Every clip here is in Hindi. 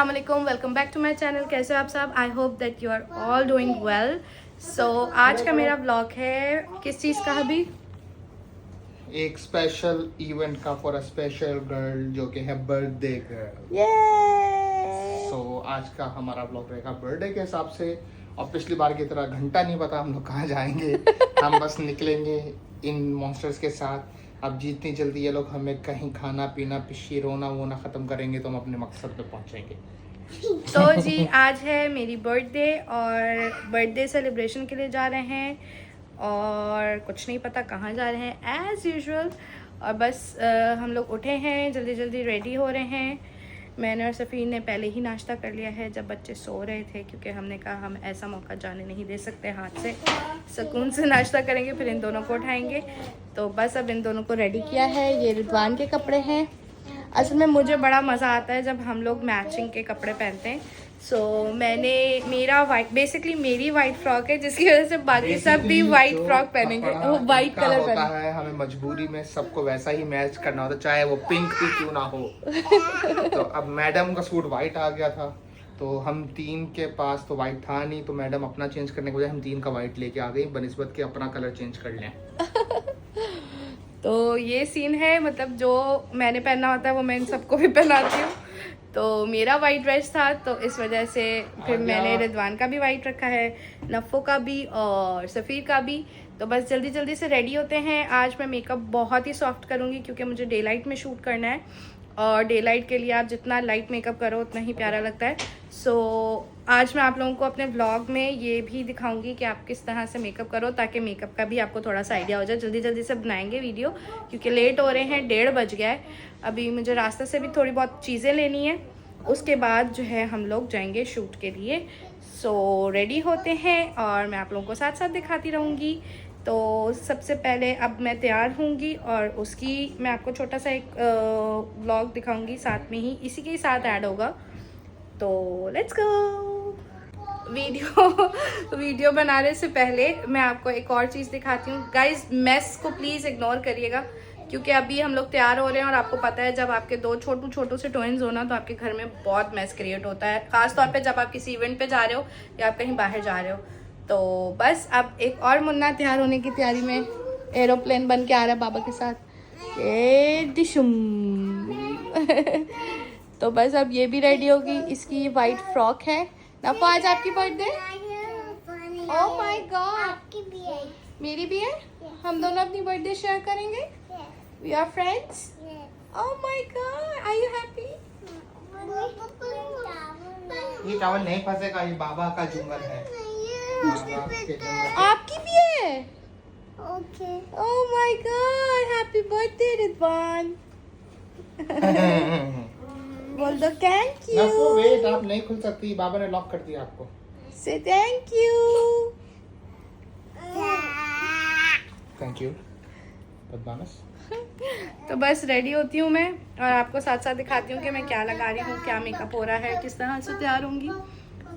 अस्सलाम वालेकुम, welcome back to my channel. कैसे हो आप सब? I hope that you are all doing well. So आज का मेरा ब्लॉग है किस चीज़ का अभी? एक स्पेशल इवेंट का फॉर अ स्पेशल गर्ल जो कि है बर्थडे गर्ल। सो आज का हमारा ब्लॉग रहेगा बर्थडे के हिसाब से। और पिछली बार की तरह घंटा नहीं पता हम लोग कहाँ जाएंगे। हम बस निकलेंगे इन मॉन्स्टर्स के साथ। अब जितनी जल्दी ये लोग हमें कहीं खाना पीना पिशी रोना वोना ख़त्म करेंगे तो हम अपने मकसद पे पहुँचेंगे। तो जी आज है मेरी बर्थडे और बर्थडे सेलिब्रेशन के लिए जा रहे हैं और कुछ नहीं पता कहाँ जा रहे हैं एज़ यूजुअल। और बस हम लोग उठे हैं, जल्दी जल्दी रेडी हो रहे हैं। मैंने और सफ़ीर ने पहले ही नाश्ता कर लिया है जब बच्चे सो रहे थे, क्योंकि हमने कहा हम ऐसा मौका जाने नहीं दे सकते हाथ से। सुकून से नाश्ता करेंगे फिर इन दोनों को उठाएंगे। तो बस अब इन दोनों को रेडी किया है। ये रिदवान के कपड़े हैं। असल में मुझे बड़ा मज़ा आता है जब हम लोग मैचिंग के कपड़े पहनते हैं। मेरा वाइट बेसिकली मेरी वाइट फ्रॉक है, जिसकी वजह से बाकी सब भी वाइट फ्रॉक पहनेंगे, वो वाइट कलर होता है। हमें मजबूरी में सबको वैसा ही मैच करना होता है, चाहे वो पिंक भी क्यों ना हो। तो अब मैडम का सूट वाइट आ गया था, तो हम तीन के पास तो वाइट था नहीं, तो मैडम अपना चेंज करने के बजाय हम तीन का वाइट लेके आ गई बनिस्बत के अपना कलर चेंज कर लें। तो ये सीन है, मतलब जो मैंने पहनना होता है वो मैं इन सबको भी पहनाती हूँ। तो मेरा वाइट ड्रेस था, तो इस वजह से फिर मैंने रिदवान का भी वाइट रखा है, नफ़ो का भी और सफ़ीर का भी। तो बस जल्दी जल्दी से रेडी होते हैं। आज मैं मेकअप बहुत ही सॉफ्ट करूँगी क्योंकि मुझे डे लाइट में शूट करना है, और डे लाइट के लिए आप जितना लाइट मेकअप करो उतना ही प्यारा लगता है। सो आज मैं आप लोगों को अपने व्लॉग में ये भी दिखाऊंगी कि आप किस तरह से मेकअप करो, ताकि मेकअप का भी आपको थोड़ा सा आइडिया हो जाए। जल्दी जल्दी से बनाएंगे वीडियो क्योंकि लेट हो रहे हैं, 1:30 बज गया है। अभी मुझे रास्ते से भी थोड़ी बहुत चीज़ें लेनी है, उसके बाद जो है हम लोग जाएंगे शूट के लिए। सो रेडी होते हैं और मैं आप लोगों को साथ साथ दिखाती रहूँगी। तो सबसे पहले अब मैं तैयार होंगी और उसकी मैं आपको छोटा सा एक व्लॉग दिखाऊंगी, साथ में ही इसी के साथ ऐड होगा। तो लेट्स गो। वीडियो बनाने से पहले मैं आपको एक और चीज़ दिखाती हूँ। गाइज मेस को प्लीज़ इग्नोर करिएगा, क्योंकि अभी हम लोग तैयार हो रहे हैं और आपको पता है जब आपके दो छोटू से ट्विन्स हो ना, तो आपके घर में बहुत मेस क्रिएट होता है, ख़ास तौर पे जब आप किसी इवेंट पे जा रहे हो या आप कहीं बाहर जा रहे हो। तो बस अब एक और मुन्ना तैयार होने की तैयारी में एरोप्लेन बन के आ रहा है बाबा के साथ। ए डिशुम। तो बस अब ये भी रेडी होगी। इसकी वाइट फ्रॉक है। नफो आज आपकी बर्थडे? ओह माय गॉड, आपकी भी है। मेरी भी है। हम दोनों अपनी बर्थडे शेयर करेंगे। We are friends. Oh my God, are you happy? ये टावल नहीं फंसेगा, ये बाबा का जुमर है। आपकी भी है? Okay. Oh my God, happy birthday Ridwan. बोल दो थैंक यू। नफो वेट, आप नहीं खुल सकती, बाबा ने लॉक कर दिया आपको। से थैंक यू। थैंक यू बदमाश। तो बस रेडी होती हूँ मैं और आपको साथ साथ दिखाती हूँ कि मैं क्या लगा रही हूँ, क्या मेकअप हो रहा है, किस तरह से तैयार होंगी।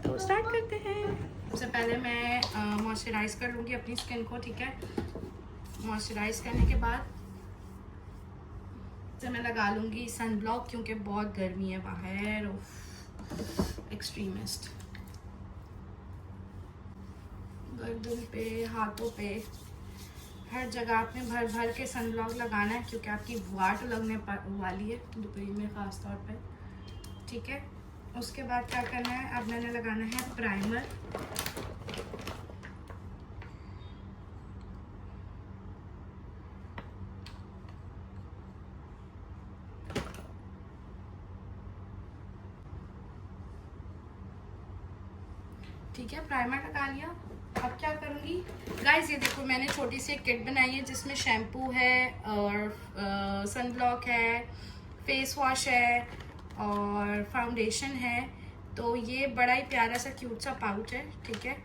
तो स्टार्ट करते हैं। सबसे पहले मैं मॉइस्चराइज कर लूँगी अपनी स्किन को, ठीक है। मॉइस्चराइज करने के बाद से मैं लगा लूँगी सन ब्लॉक, क्योंकि बहुत गर्मी है बाहर, एक्सट्रीमिस्ट। गर्दन पे, हाथों पे, हर जगह आपने भर भर के सन ब्लॉक लगाना है, क्योंकि आपकी वाट लगने वाली है दोपहर में ख़ास तौर पे, ठीक है। उसके बाद क्या करना है, अब मैंने लगाना है प्राइमर। ठीक है, प्राइमर लगा लिया। अब क्या करूँगी गाइस, ये देखो मैंने छोटी सी एक किट बनाई है जिसमें शैम्पू है और सन ब्लॉक है, फेस वॉश है और फाउंडेशन है। तो ये बड़ा ही प्यारा सा क्यूट सा पाउच है, ठीक है।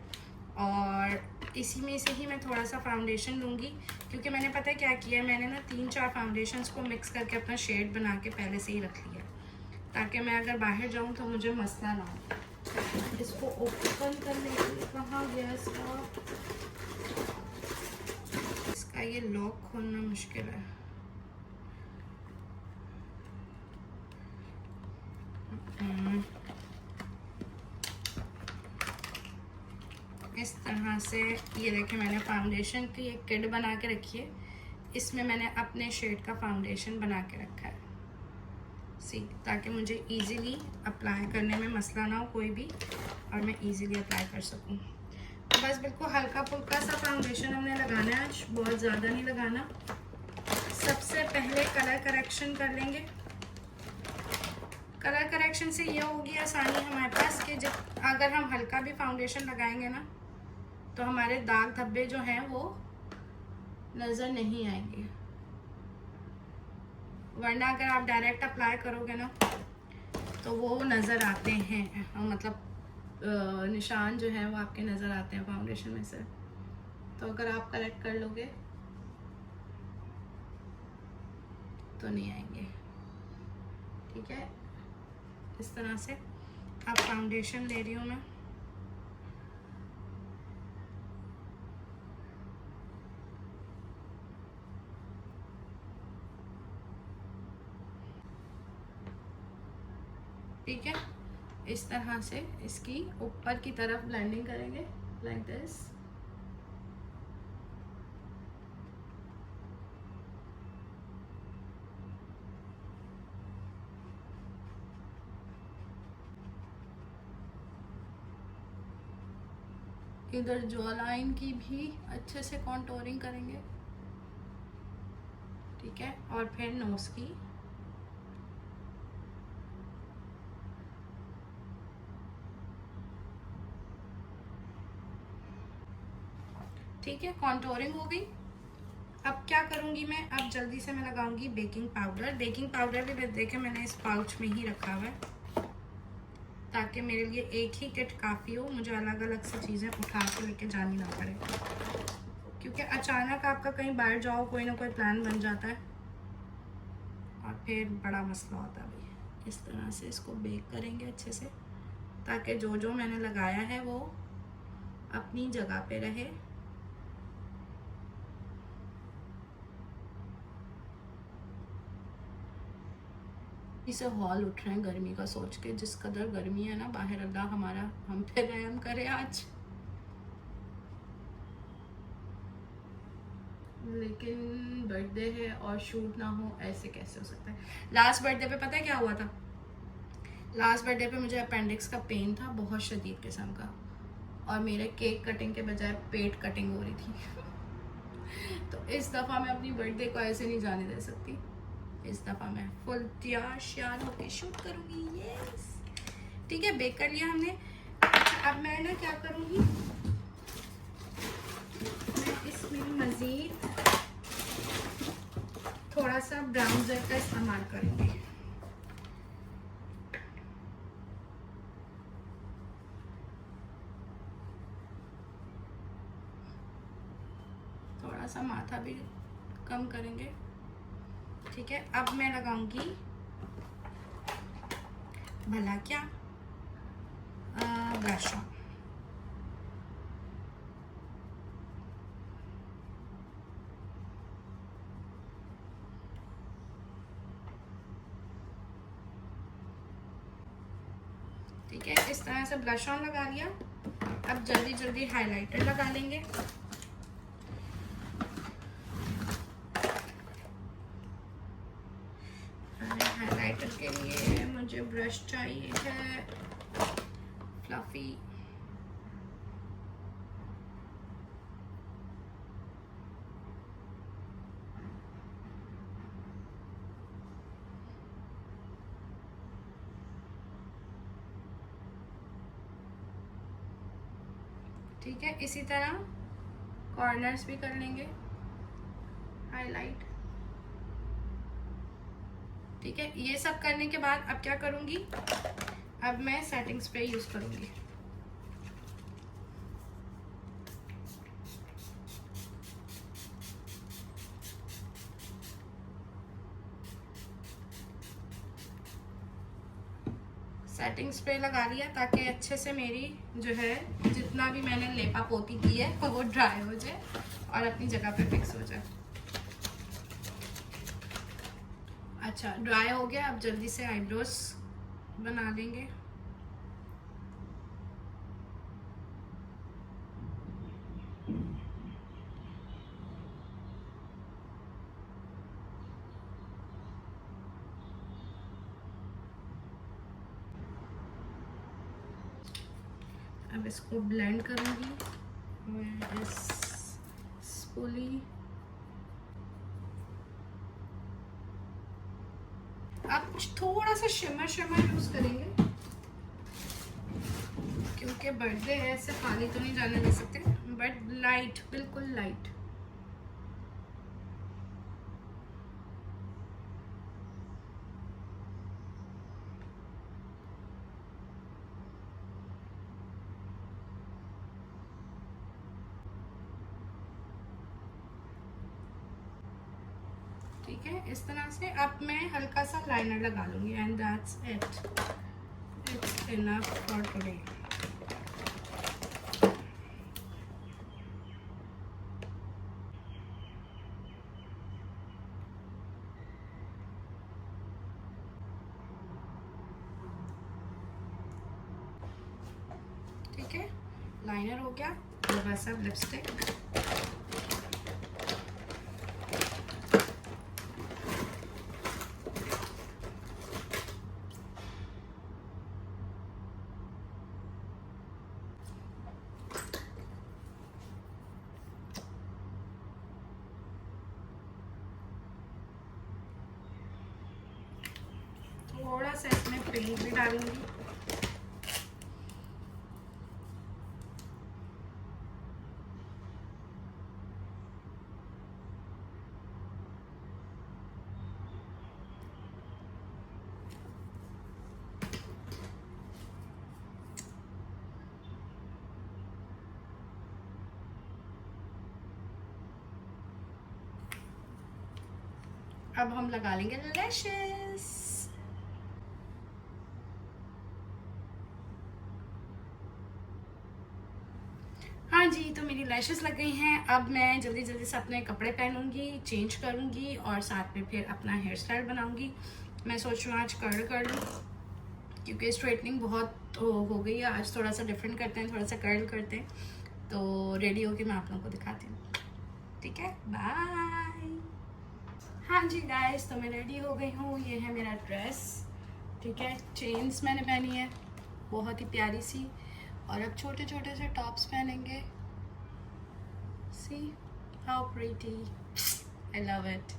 और इसी में से ही मैं थोड़ा सा फाउंडेशन लूँगी, क्योंकि मैंने पता है क्या किया है, मैंने ना 3-4 फाउंडेशंस को मिक्स करके अपना शेड बना के पहले से ही रख लिया, ताकि मैं अगर बाहर जाऊँ तो मुझे मसला ना हो। इसको ओपन करने के लिए कहाँ गया इसका ये लॉक खोलना मुश्किल है। इस तरह से ये देखिए मैंने फाउंडेशन की एक किट बना के रखी है, इसमें मैंने अपने शेड का फाउंडेशन बना के रखा है ताकि मुझे इजीली अप्लाई करने में मसला ना हो कोई भी, और मैं इजीली अप्लाई कर सकूं। तो बस बिल्कुल हल्का फुल्का सा फाउंडेशन हमने लगाना है आज, बहुत ज़्यादा नहीं लगाना। सबसे पहले कलर करेक्शन कर लेंगे। कलर करेक्शन से ये होगी आसानी हमारे पास कि जब अगर हम हल्का भी फाउंडेशन लगाएंगे ना तो हमारे दाग धब्बे जो हैं वो नज़र नहीं आएंगे, वरना अगर आप डायरेक्ट अप्लाई करोगे ना तो वो नज़र आते हैं, मतलब निशान जो है वो आपके नज़र आते हैं फाउंडेशन में से। तो अगर आप करेक्ट कर लोगे तो नहीं आएंगे। ठीक है, इस तरह से अब फाउंडेशन ले रही हूँ मैं। ठीक है, इस तरह से इसकी ऊपर की तरफ ब्लेंडिंग करेंगे लाइक दिस। इधर जॉ लाइन की भी अच्छे से कॉन्टोरिंग करेंगे। ठीक है, और फिर नोज की। ठीक है, कॉन्टोरिंग हो गई। अब क्या करूंगी मैं, अब जल्दी से मैं लगाऊंगी बेकिंग पाउडर। बेकिंग पाउडर भी देखें मैंने इस पाउच में ही रखा हुआ है ताकि मेरे लिए एक ही किट काफ़ी हो, मुझे अलग अलग से चीज़ें उठा के लेके जानी ना पड़े, क्योंकि अचानक आपका कहीं बाहर जाओ कोई ना कोई प्लान बन जाता है और फिर बड़ा मसला होता है भाई। इस तरह से इसको बेक करेंगे अच्छे से ताकि जो जो मैंने लगाया है वो अपनी जगह पे रहे। इसे हॉल उठ रहे हैं गर्मी का सोच के, जिस कदर गर्मी है ना बाहर, अल्लाह हमारा हम पे रहम करे आज। लेकिन बर्थडे है और शूट ना हो, ऐसे कैसे हो सकता है। लास्ट बर्थडे पे पता है क्या हुआ था, लास्ट बर्थडे पे मुझे अपेंडिक्स का पेन था बहुत शदीद किस्म का, और मेरे केक कटिंग के बजाय पेट कटिंग हो रही थी। तो इस दफ़ा मैं अपनी बर्थडे को ऐसे नहीं जाने दे सकती, इस दफ़ा मैं फुल तैयार श्यार होके शूट करूँगी। यस, ठीक है, बेक कर लिया हमने। अच्छा, अब मैं ना क्या करूँगी, मैं इसमें मज़ीद थोड़ा सा ब्राउनर का इस्तेमाल करूँगी। थोड़ा सा माथा भी कम करेंगे। ठीक है, अब मैं लगाऊंगी भला क्या ब्लश ऑन। ठीक है, इस तरह से ब्लश ऑन लगा लिया। अब जल्दी जल्दी हाइलाइटर लगा लेंगे। हाइलाइटर के लिए मुझे ब्रश चाहिए है फ्लफी। ठीक है, इसी तरह कॉर्नर्स भी कर लेंगे हाईलाइट। ठीक है, ये सब करने के बाद अब क्या करूंगी, अब मैं सेटिंग स्प्रे यूज करूंगी। सेटिंग स्प्रे लगा लिया ताकि अच्छे से मेरी जो है जितना भी मैंने लेपा पोती की है वो ड्राई हो जाए और अपनी जगह पे फिक्स हो जाए। अच्छा, ड्राई हो गया। अब जल्दी से आईब्रोज बना लेंगे। अब इसको ब्लेंड करूँगी और इस स्पूली। अब थोड़ा सा शिमर यूज करेंगे क्योंकि बर्थडे है, ऐसे खाली तो नहीं जाने दे सकते, बट लाइट, बिल्कुल लाइट। ठीक है, इस तरह से। अब मैं हल्का सा लाइनर लगा लूंगी and that's it, it's enough for today. ठीक है, लाइनर हो गया, बस अब लिपस्टिक। थोड़ा सा इसमें पिंक भी डालूंगी। अब हम लगा लेंगे लैशेस। हाँ जी, तो मेरी लैशेस लग गई हैं। अब मैं जल्दी जल्दी से अपने कपड़े पहनूंगी, चेंज करूंगी और साथ में फिर अपना हेयर स्टाइल बनाऊंगी। मैं सोच रही हूँ आज कर्ल कर लूँ क्योंकि स्ट्रेटनिंग बहुत हो गई है। आज थोड़ा सा डिफरेंट करते हैं, थोड़ा सा कर्ल करते हैं। तो रेडी होके मैं आप लोगों को दिखाती हूँ। ठीक है, बाय। हाँ जी गाइस, तो मैं रेडी हो गई हूँ। ये है मेरा ड्रेस। ठीक है, चेन्स मैंने पहनी है बहुत ही प्यारी सी, और अब छोटे छोटे से टॉप्स पहनेंगे। See how pretty, I love it.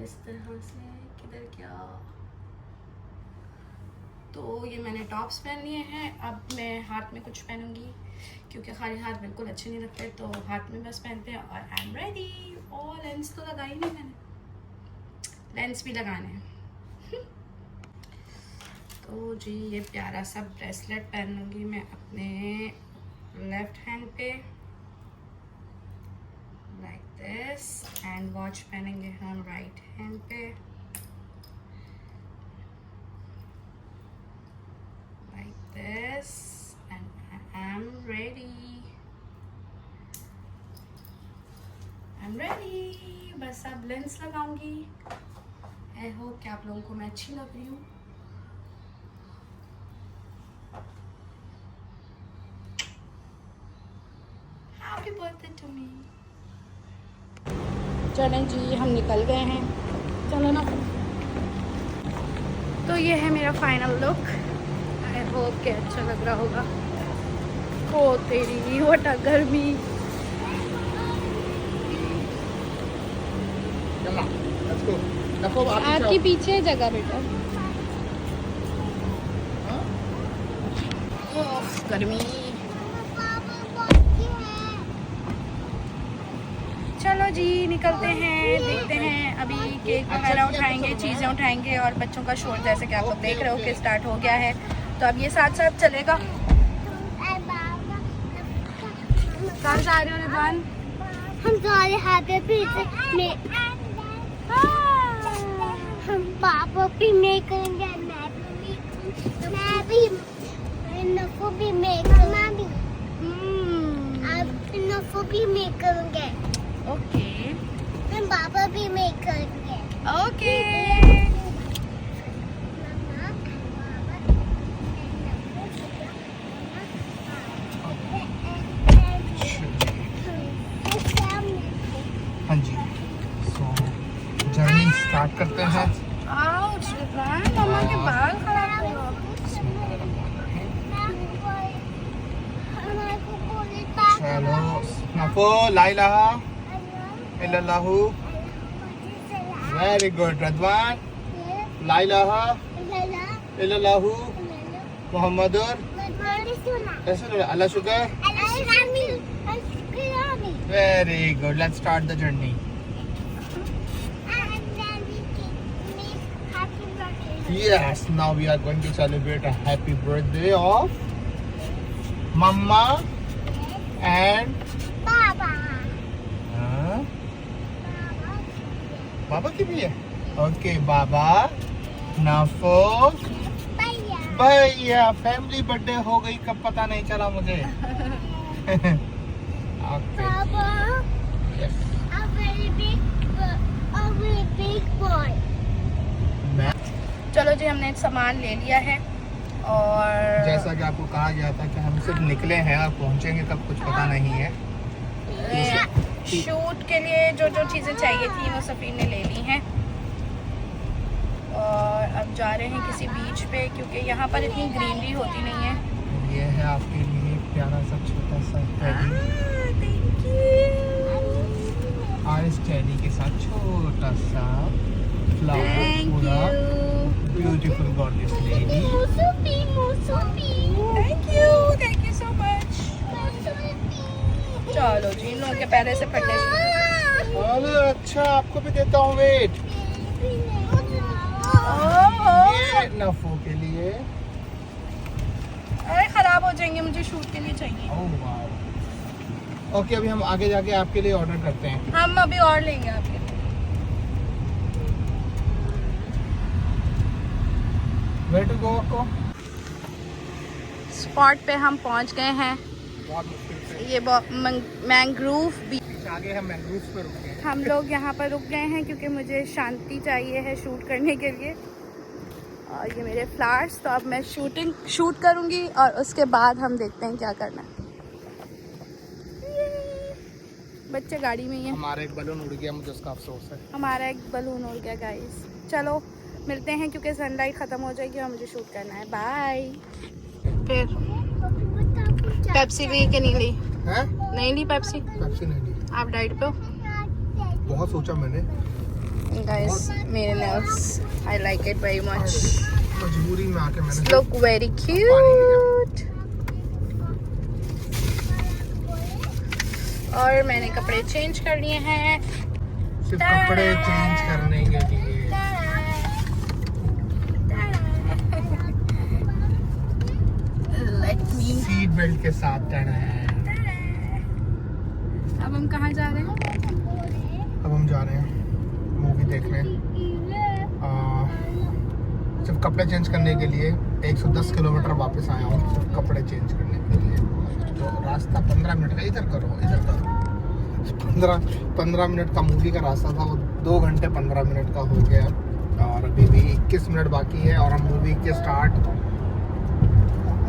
इस तरह से किधर क्या, तो ये मैंने टॉप्स पहन लिए हैं। अब मैं हाथ में कुछ पहनूंगी क्योंकि खाली हाथ बिल्कुल अच्छे नहीं लगते, तो हाथ में बस पहनते हैं। और आई एम रेडी। और लेंस तो लगाई नहीं मैंने, लेंस भी लगाने हैं। तो जी ये प्यारा सा ब्रेसलेट पहन लूँगी मैं अपने लेफ्ट हैंड पे, लाइक दिस, एंड वॉच पहनेंगे हम राइट हैंड पे, like this, and I am ready. बस अब लेंस लगाऊंगी। आई होप कि आप लोगों को मैं अच्छी लग रही हूँ। Happy birthday to me. चलें जी, हम निकल गए हैं, चलो ना। तो ये है मेरा फाइनल लुक। आई होप कि अच्छा लग रहा होगा। हो तेरी वटा गर्मी। आपकी पीछे जगह बेटा। गर्मी। चलो जी निकलते हैं, देखते हैं। अभी केक वगैरह उठाएंगे, चीज़ें उठाएंगे और बच्चों का शोर जैसे कि आप लोग देख रहे हो कि स्टार्ट हो गया है। तो अब ये साथ साथ चलेगा। कहाँ जा रहे हो रिजवान? हम जा रहे हैं पीछे में। हम पापा भी मेक करेंगे, मैं भी नफो भी मेक करूंगी। आप नफो भी मेक करेंगे। ओके, हम पापा भी मेक करेंगे। ओके। हाँ जी, सो जर्नी स्टार्ट करते हैं। आउच, रिजवान, मम्मा के बाल खराब हो गए। चलो नफो ला इलाहा इल्लल्लाहु, वेरी गुड रजवान, ला इलाहा इल्लल्लाहु मुहम्मदुर रसूलुल्लाह, अल्लाह शुक्र, very good, let's start the journey. Yes, now we are going to celebrate a happy birthday of Mama and बाबा की भी है। ओके बाबा, नाफो, भैया, फैमिली बर्थडे हो गई, कब पता नहीं चला मुझे। ओके यस, चलो जी, हमने सामान ले लिया है और जैसा कि आपको कहा गया था कि हम सिर्फ निकले हैं और पहुंचेंगे कब कुछ पता नहीं है। शूट के लिए जो जो चीज़ें चाहिए थी वो सफ़ीर ने ले ली हैं और अब जा रहे हैं किसी बीच पे, क्योंकि यहाँ पर इतनी ग्रीनरी होती नहीं है। ये है आपके लिए प्यारा सा छोटा सा टेडी, थैंक यू। और इस टेडी के साथ छोटा सा फ्लावर, थैंक पूरा you, beautiful gorgeous lady. Thank you so much. चलो जी, इन लोगों के पैरे से फटने शुरू। अरे अच्छा, आपको भी देता हूँ, वेट। ये नफो के लिए, अरे खराब हो जाएंगे, मुझे शूट के लिए चाहिए। ओह वाव। ओके, अभी हम आगे जाके आपके लिए ऑर्डर करते हैं। हम अभी और लेंगे आपके लिए। वेयर टू गो को स्पॉट पे हम पहुंच गए हैं। बहुत मुश्किल से ये मैंग्रोव बीच। आगे हम मैंग्रोव्स पे रुके हैं। हम लोग यहाँ पर रुक गए हैं क्योंकि मुझे शांति चाहिए है शूट करने के लिए। और ये मेरे फ्लावर्स, तो अब मैं शूट करूँगी और उसके बाद हम देखते हैं क्या करना है। बच्चे गाड़ी में ही हैं। हमारा एक बलून उड़ गया, मुझे उसका अफसोस है। हमारा एक बलून उड़ गया गाइस। चलो मिलते हैं क्योंकि सनलाइट ख़त्म हो जाएगी और मुझे शूट करना है। बाय। फिर पेप्सी ली कि नहीं ली? हैं? नहीं ली पेप्सी? पेप्सी नहीं ली। आप डाइट पे हो? बहुत सोचा मैंने, गाइस मेरे nails, I like it very much. मजबूरी में आके मैंने लुक वेरी क्यूट। और मैंने कपड़े चेंज कर लिए हैं। सिर्फ कपड़े चेंज करने के लिए। सीट बेल्ट के साथ चढ़ा है। अब हम कहाँ जा रहे हैं? अब हम जा रहे हैं मूवी देखने। सिर्फ कपड़े चेंज करने के लिए 110 किलोमीटर वापस आया हूँ, सिर्फ कपड़े चेंज करने के लिए। तो रास्ता 15 मिनट का, इधर करो। 15 मिनट का मूवी का रास्ता था, वो 2 घंटे 15 मिनट का हो गया। और अभी भी 21 मिनट बाकी है और हम मूवी के स्टार्ट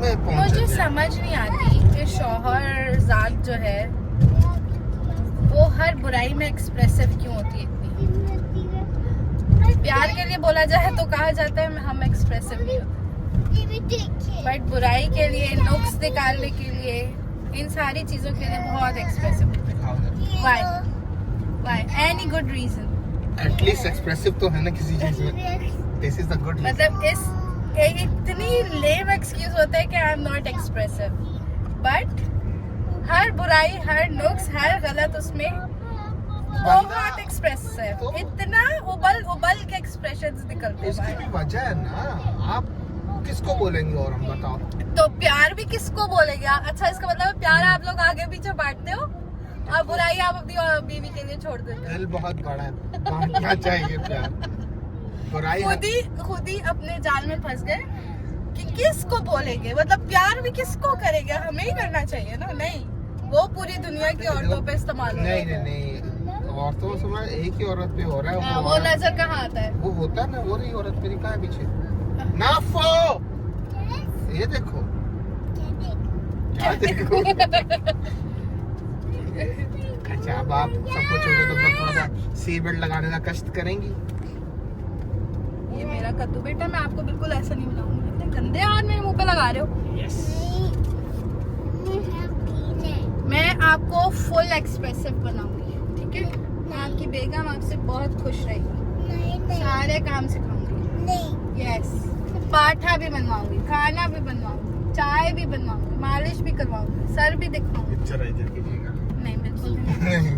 में पहुंच मुझे गए। समझ नहीं आती कि शौहर जात जो है वो हर बुराई में एक्सप्रेसिव क्यों होती है इतनी। प्यार के लिए बोला जाए तो कहा जाता है हम एक्सप्रेसिव नहीं होते, बट बुराई के लिए, नुक्स निकालने के लिए, इन सारी चीजों के लिए बहुत expressive. Why? Any good reason? At least expressive तो है ना किसी चीज में। This is the good. मतलब इतनी लेम एक्सक्यूज होता है कि I am not expressive, but हर बुराई, हर नुक्स, हर गलत उसमें बहुत एक्सप्रेसिव, इतना उबल के एक्सप्रेशंस निकलते हैं उसकी भी बाहर। वजह है ना, आप किसको बोलेंगे और हम बताओ। तो प्यार भी किसको बोलेंगे? अच्छा, इसका मतलब प्यार आप लोग आगे पीछे बांटते हो और बुराई आप अपनी बीवी के लिए छोड़ देते हो। दिल बहुत बड़ा है, बांटना चाहिए प्यार। बुराई खुद ही अपने जाल में फंस गए कि किसको बोलेंगे, मतलब प्यार भी किसको करेंगे, हमें ही करना चाहिए ना। नहीं, वो पूरी दुनिया की औरतों पे इस्तेमाल हो नहीं नहीं नहीं, औरतों से एक ही औरत पे हो रहा है। वो नजर कहाँ आता है? वो होता है ना, वो रही औरत मेरी कहाँ है पीछे। नाफो, ये देखो, क्या देखो। अच्छा, अब आप सब कुछ हो गया तो फिर थोड़ा सा सीट बेल्ट लगाने का कष्ट करेंगी। ये मेरा कद्दू बेटा, मैं आपको बिल्कुल ऐसा नहीं बनाऊंगी। इतने गंदे हाथ मेरे मुंह पे लगा रहे हो। मैं आपको फुल एक्सप्रेसिव बनाऊंगी, ठीक है? मैं आपकी बेगम आपसे बहुत खुश रहेगी। सारे काम सिखाऊंगी। यस, पाठा भी बनवाऊंगी, खाना भी बनवाऊंगी, चाय भी बनवाऊंगी, मालिश भी करवाऊंगी, सर भी दिखाऊंगी। नहीं बिल्कुल नहीं।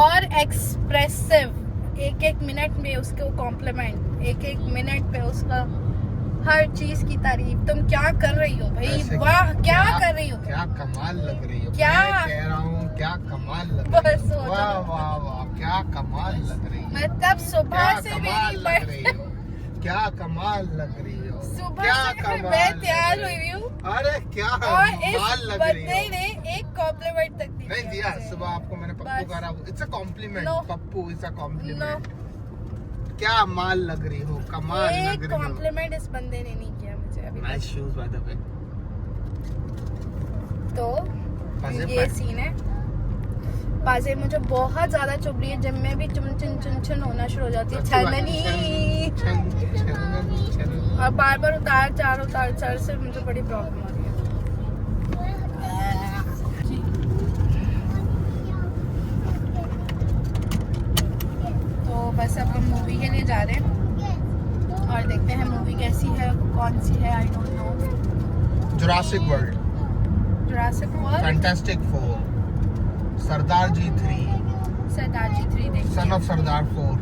और एक्सप्रेसिव, एक एक मिनट में उसको कॉम्प्लीमेंट, एक एक मिनट पे उसका हर चीज की तारीफ। तुम क्या कर रही हो भाई? वाह, क्या कर रही हो? क्या कमाल लग रही हो। क्या मैं कह रहा हूँ, क्या कमाल लग बस रही हो हो। वाह वाह वाह, क्या कमाल लग रही हो। मतलब सुबह क्या से कमाल मेरी लग रही हो। क्या कमाल लग रही हो। सुबह क्या से कमाल मैं लग तैयार रही हुई हो। हूँ अरे क्या और इस कमाल लग रही बंदे हो। ने एक कॉम्प्लीमेंट तक दी। नहीं दिया, सुबह आपको मैंने पप्पू बस। कहा, it's a compliment. No. Pappu it's a no, compliment. क्या माल लग रही हो, कमाल एक लग रही हो। कॉम्प्लीमेंट इस बंदे ने नहीं किया मुझे अभी तक। Nice shoes by the way. तो पाजे ये सीन है। बाजे मुझे बहुत ज्यादा चुभ रही है। जब मैं भी चुन होना शुरू हो जाती है, छलनी, और बार बार उतार चार से मुझे बड़ी प्रॉब्लम हो रही है। तो बस अब हम मूवी के लिए जा रहे हैं और देखते हैं मूवी कैसी है, कौन सी है, आई don't no. Jurassic world, Jurassic world, fantastic 4, सरदार जी 3, सरदार जी 3 देखते son of Sardar 4।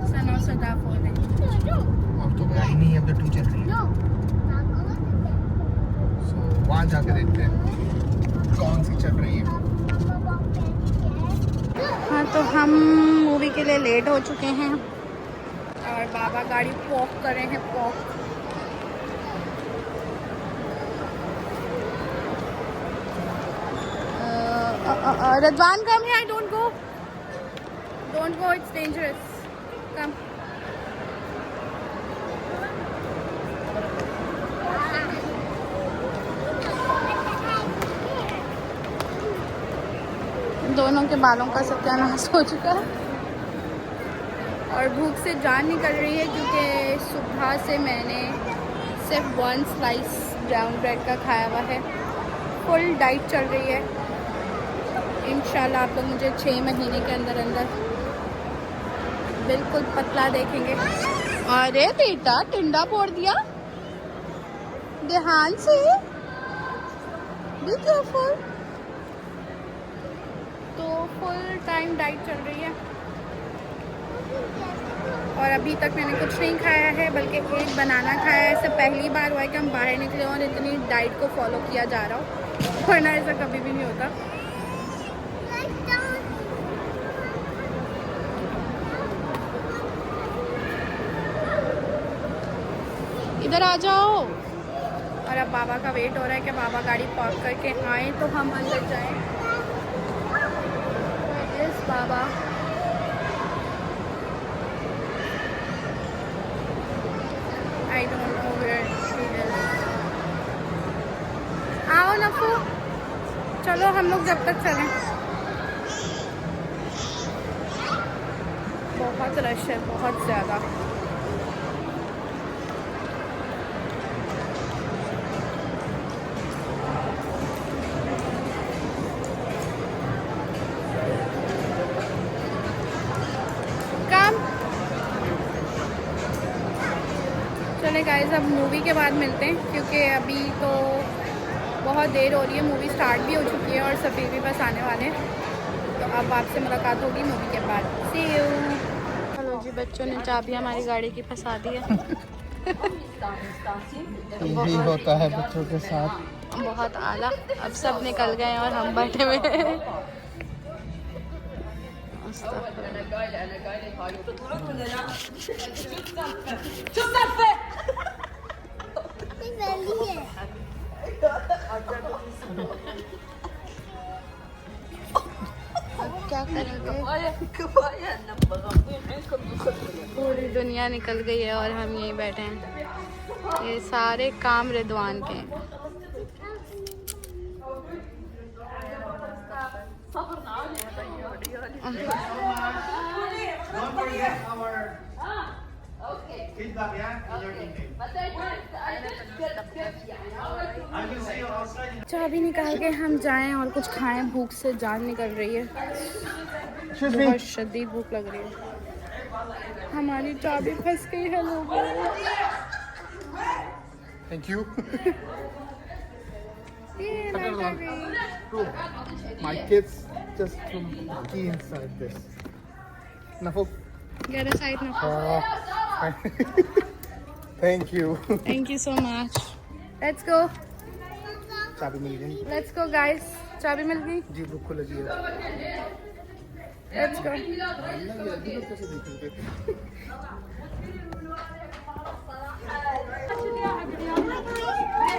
Son of सरदार 4 देखते अब तो गाड़ी नहीं, अब तो 2 चल रही है। सो वहाँ जाके देखते हैं कौन सी चल रही है। हाँ, तो हम मूवी के लिए लेट हो चुके हैं और बाबा गाड़ी पॉक कर रहे हैं, pock. Radwan, come here, don't go, it's dangerous, come. दोनों के बालों का सत्यानाश हो चुका है और भूख से जान निकल रही है, क्योंकि सुबह से मैंने सिर्फ 1 स्लाइस ब्राउन ब्रेड का खाया हुआ है। फुल डाइट चल रही है। इंशाल्लाह आप लोग मुझे 6 महीने के अंदर अंदर बिल्कुल पतला देखेंगे। अरे बेटा, टिंडा फोड़ दिया, ध्यान से, बी केयरफुल। तो फुल टाइम डाइट चल रही है और अभी तक मैंने कुछ नहीं खाया है, बल्कि एक बनाना खाया है। ऐसे पहली बार हुआ है कि हम बाहर निकले और इतनी डाइट को फॉलो किया जा रहा हो, वरना ऐसा कभी भी नहीं होता। इधर आ जाओ। और अब बाबा का वेट हो रहा है कि बाबा गाड़ी पार्क करके आए तो हम अंदर जाएं। यस बाबा, I don't know where she is. आओ नफू, चलो हम लोग जब तक चलें। बहुत रश है, बहुत ज़्यादा। चले गाइस, अब मूवी के बाद मिलते हैं, क्योंकि अभी तो बहुत देर हो रही है। मूवी स्टार्ट भी हो चुकी है और सफ़ीर भी बस आने वाले हैं। तो अब आपसे मुलाकात होगी मूवी के बाद। सी यू। चलो जी, बच्चों ने चाबी हमारी गाड़ी की फंसा दी है। यही होता है बच्चों के साथ। बहुत आला। अब सब निकल गए और हम बैठे हुए हैं। क्या करेंगे, पूरी दुनिया निकल गई है और हम यहीं बैठे हैं। ये सारे काम रिदवान के हैं। Feedback, yeah? In your email. I will see you outside. चाबी निकाल के हम जाएं और कुछ खाएं, भूख से जान निकल रही है, बहुत शदीद भूख लग रही है। हमारी चाबी फंस गई है लोगों। Thank you. ये My kids just threw key inside this. Nafo. Get aside now. Thank you. Thank you so much. Let's go. चाबी मिल गई। Let's go guys. चाबी मिल गई। जी भूख को लगी है। Let's go.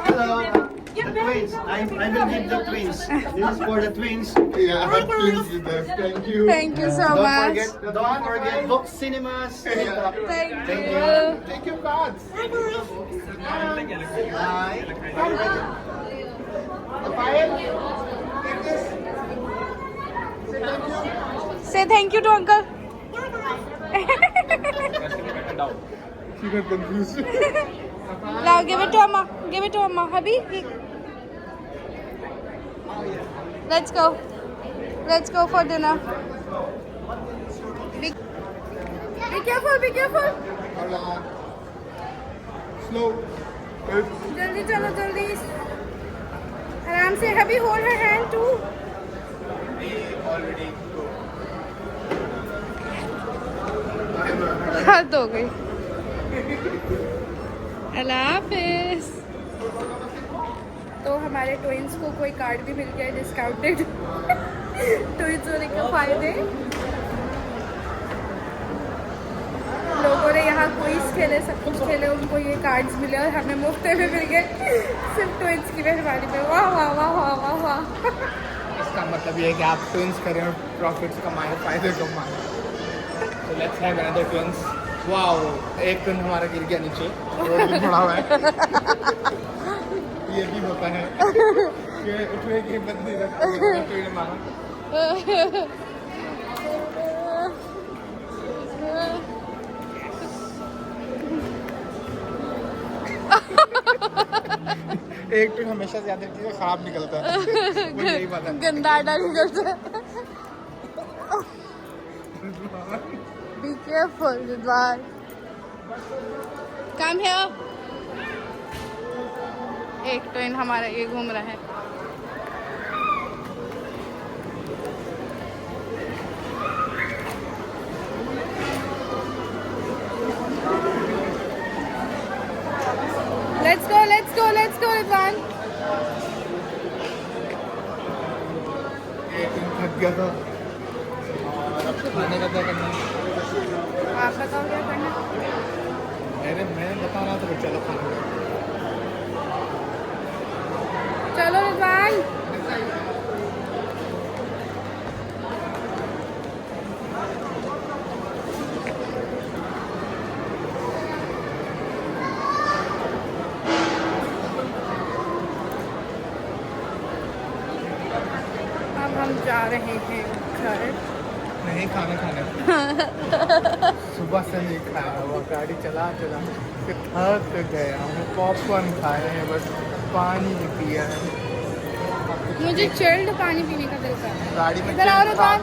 Hello, the twins. I will give the twins. This is for the twins. Yeah, twins with us. Thank you. Thank you so Don't much. forget Vox Cinemas. Thank Thank you. Take your cards. Bye. Fire. Take this. Say thank you. Say thank you to uncle. She got confused. Now give it to Amma. Give it to Amma. Hubby. Let's go. Let's go for dinner. Be careful. Be careful. Allah. Slow. जल्दी चलो जल्दी। आराम से। हबी hold her hand too. Already go. हद हो गई। अल्लाह हाफिज। तो हमारे ट्विंस को कोई कार्ड भी मिल गया है डिस्काउंटेड। ट्विंस होने के फायदे। लोगों ने यहाँ क्विज खेले, सब कुछ खेले, उनको ये कार्ड्स मिले और हमें मुफ्त में मिल गए सिर्फ ट्विंस की मेहरबानी पे। वाह वाह वाह वाह वाह वाह। इसका मतलब ये है कि आप ट्विंस करें और प्रॉफिट्स कमाएं, फायदे कमाएं। तो let's have another twins. Wow, एक ट्विन हमारा गिर गया नीचे, रोड भी पड़ा हुआ है। ये भी होता है कि उठने की हिम्मत नहीं रखती ट्विन हमारा। एक ट्विन हमेशा ज्यादा खराब निकलता है। मुझे यही पता है। गंदा निकलता है। Be careful, Ridwan. Come here. एक ट्रेन हमारा ये घूम रहा है। Let's go, let's go, let's go, Ridwan. एक दिन थक गया था और अब खाने का क्या करना है? आप बताओ क्या करना? मैं बता रहा था कि चलो खाने का। चलो रिजवान। अब हम जा रहे हैं घर। नहीं खाने सुबह से नहीं खाया हुआ, गाड़ी चला फिर थक गया हूँ। पॉपकॉर्न खाए हैं, बस पानी ही पिया है। मुझे चिल्ड पानी पीने का दिल कर रहा है। गाड़ी में इधर आओ रिजवान।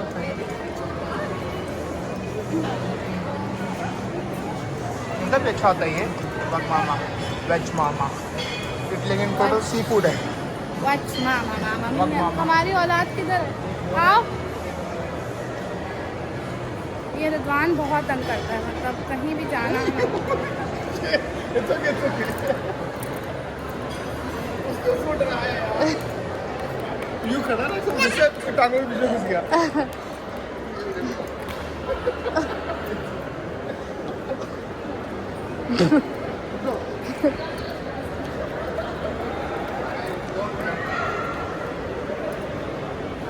मतलब अच्छा होता है ये बग मामा, वेज मामा, लेकिन इनको तो सी फूड है। वच मामा बग मामा। हमारी औलाद किधर है? आओ। ये रिजवान बहुत तंग करता है, मतलब कहीं भी जाना है। उसको फूड रहा है यार। यूं खड़ा ना सब जैसे टांगों में घुस गया।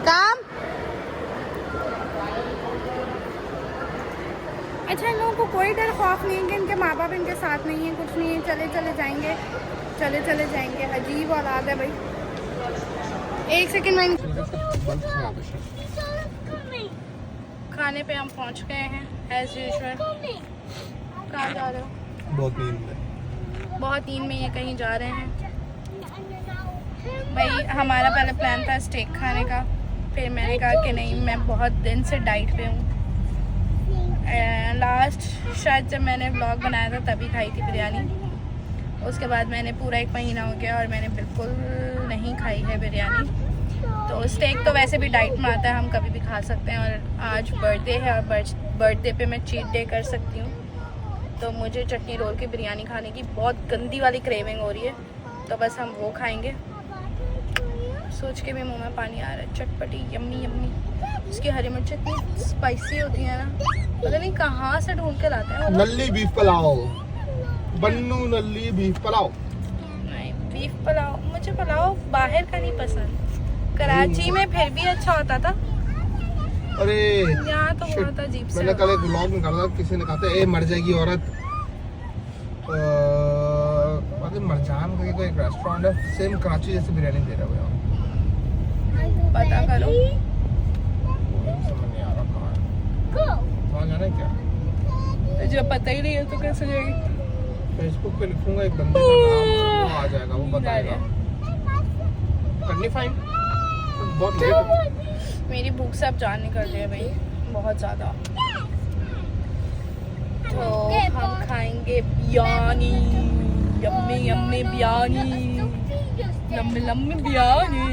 काम। अच्छा, इन लोगों को कोई डर खौफ नहीं है कि इनके माँ बाप इनके साथ नहीं है, कुछ नहीं है, चले चले जाएंगे। अजीब औलाद है भाई। एक सेकंड में खाने पे हम पहुंच गए हैं एज यूजुअल। कहाँ जा रहे हो? बहुत नींद में। बहुत नींद में ये कहीं जा रहे हैं। भाई हमारा पहले प्लान था स्टेक खाने का, फिर मैंने कहा कि नहीं, मैं बहुत दिन से डाइट पे हूँ। लास्ट शायद जब मैंने व्लॉग बनाया था तभी खाई थी बिरयानी। उसके बाद मैंने पूरा 1 महीना हो गया और मैंने बिल्कुल नहीं खाई है बिरयानी। तो स्टेक तो वैसे भी डाइट में आता है, हम कभी भी खा सकते हैं। और आज बर्थडे है और बर्थडे पे मैं चीट डे कर सकती हूँ। तो मुझे चटनी रोल की बिरयानी खाने की बहुत गंदी वाली क्रेविंग हो रही है, तो बस हम वो खाएंगे। सोच के भी मुंह में पानी आ रहा है। चटपटी यम्मी यम्मी। उसकी हरी मिर्च इतनी स्पाइसी होती है ना, पता नहीं कहाँ से ढूंढ के लाते हैं। नल्ली बीफ पुलाव, बन्नू नल्ली बीफ पुलाव। नहीं, बीफ पुलाव, मुझे पुलाव बाहर का नहीं पसंद। कराची में फिर भी अच्छा होता था, अरे यहाँ तो shit, बहुत अजीब से मैंने कल एक व्लॉग में कहा था, किसी ने कहा था ए मर जाएगी औरत। मरजान करके कोई एक रेस्टोरेंट है, सेम कराची जैसे बिरयानी दे रहा है यहाँ। पता करो। समझ नहीं आ रहा कहाँ है। वहाँ जाना है क्या? जो पता ही नहीं है तो कैसे जाएगी? फेसबुक पे लिखूंगा एक बंदे का नाम, वो आ जाएगा, वो बताएगा। करनी फाइन। बहुत लेट हो गया। मेरी भूख से अब जान निकल रही है भाई, बहुत ज़्यादा। तो हम खाएंगे बिरयानी, यम्मी यम्मी बिरयानी, लम्बी लम्बी बिरयानी।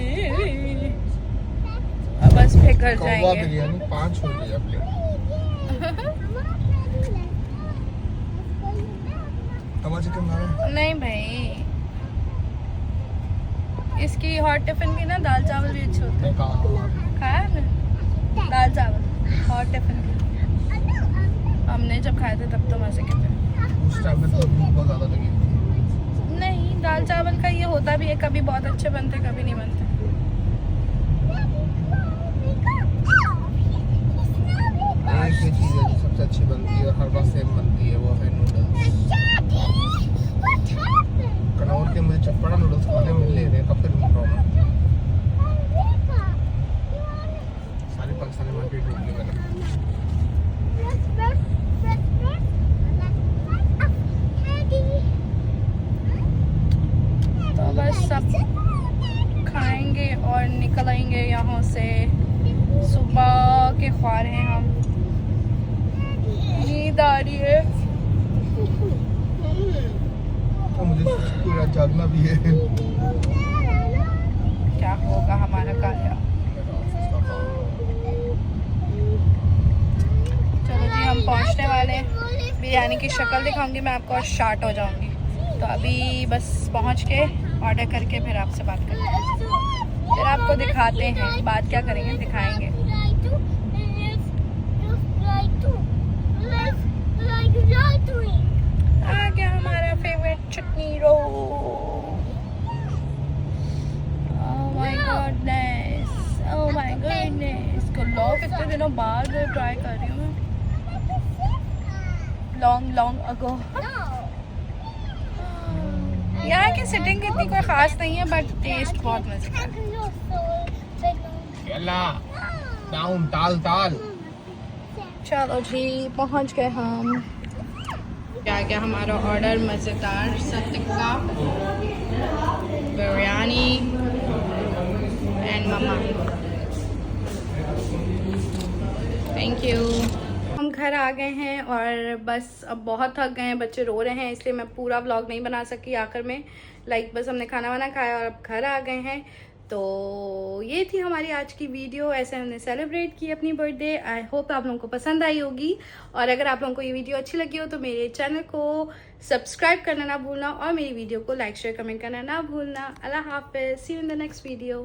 अब बस फिर घर कौवा जाएंगे। बिरयानी 5 हो गई अपने। कौवा चिकन खा रहे हैं? नहीं भाई, इसकी हॉट टिफिन की ना दाल चावल भी अच्छे होते हैं। खाया ना दाल चावल हॉट टिफिन की? हमने जब खाए थे तब तो मजे के थे। उस टाइम पे तो भूख बहुत ज़्यादा लगी थी। नहीं, दाल चावल का ये होता भी है, कभी बहुत अच्छे बनते कभी नहीं बनते। एक ही चीज़ है जो सबसे अच्छी बनती है और हर बार सेम बनती है, वो है नूडल्स। कनौर के मुझे चटपटा नूडल्स खाने मिल नहीं रहे, कब से ढूंढ रहा हूँ मैं। सारी पाकिस्तानी मार्केट ढूंढ ली मैंने। तो बस सब खाएंगे और निकलेंगे यहाँ से। सुबह के ख्वार हैं हम, नींद आ रही है। तो मुझे पूरा जागना भी है। क्या होगा हमारा काया। चलो जी, हम पहुँचने वाले हैं। बिरयानी की शक्ल दिखाऊंगी मैं आपको और शार्ट हो जाऊंगी। तो अभी बस पहुँच के ऑर्डर करके फिर आपसे बात करेंगे, फिर आपको दिखाते हैं। बात क्या करेंगे, दिखाएंगे। आ गया हमारा favourite chutney roll. Oh my goodness, oh my goodness. इसको लॉन्ग कितने दिनों बाद ट्राई कर रही हूँ मैं, लॉन्ग अगो। यहाँ की सिटिंग इतनी कोई ख़ास नहीं है, बट टेस्ट बहुत मज़े का है। डाउन ताल ताल। चलो जी, पहुँच गए हम। क्या क्या हमारा ऑर्डर, मज़ेदार सा टिक्का, बिरयानी एंड मम्मा। Thank you. हम घर आ गए हैं और बस अब बहुत थक गए हैं, बच्चे रो रहे हैं, इसलिए मैं पूरा व्लॉग नहीं बना सकी आखिर में। बस हमने खाना वाना खाया और अब घर आ गए हैं। तो ये थी हमारी आज की वीडियो, ऐसे हमने सेलिब्रेट की अपनी बर्थडे। आई होप आप लोगों को पसंद आई होगी, और अगर आप लोगों को ये वीडियो अच्छी लगी हो तो मेरे चैनल को सब्सक्राइब करना ना भूलना और मेरी वीडियो को लाइक शेयर कमेंट करना ना भूलना। अल्लाह हाफिज़, see you in the next video.